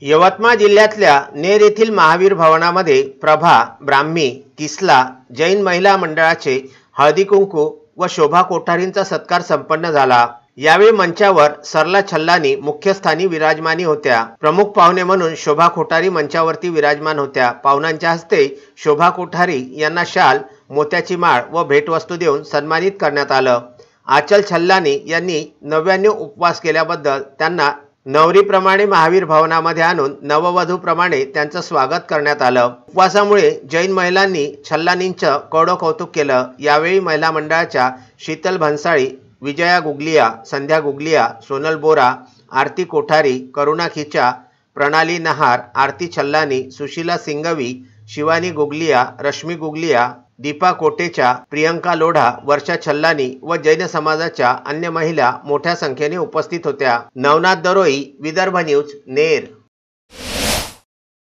यवतमाळ जिल्ह्यातल्या नेर येथील महावीर भवनामध्ये प्रभा, ब्राह्मी, किसला जैन महिला मंडळाचे हळदी कुंकू व शोभा कोठारींचा सत्कार संपन्न झाला। यावेळी मंचावर सरला छल्लानी मुख्य स्थानी विराजमानी होत्या। प्रमुख पाहुणे म्हणून शोभा कोठारी मंचावरती विराजमान होत्या। पाहुण्यांच्या हस्ते शोभा कोठारी यांना शाल, मोत्याची माळ व भेटवस्तू देऊन सन्मानित करण्यात आलं। आचल छल्लानी यांनी 99 उपवास केल्याबद्दल त्यांना नवरीप्रमाणे महावीर भवनामध्ये आणून नववधूप्रमाणे त्यांचं स्वागत करण्यात आलं। उपवासामुळे जैन महिलांनी छल्लानींचं कौडं कौतुक केलं। यावेळी महिला मंडळाच्या शीतल भन्साळी, विजया गुगलिया, संध्या गुगलिया, सोनल बोरा, आरती कोठारी, करुणा खिचा, प्रणाली नहार, आरती छल्लानी, सुशीला सिंगवी, शिवानी गुगलिया, रश्मी गुगलिया, दीपा कोटेचा, प्रियंका लोढा, वर्षा छल्लानी व जैन समाजाच्या अन्य महिला मोठ्या संख्येने उपस्थित होत्या। नवनाथ दरोई, विदर्भ न्यूज, नेर।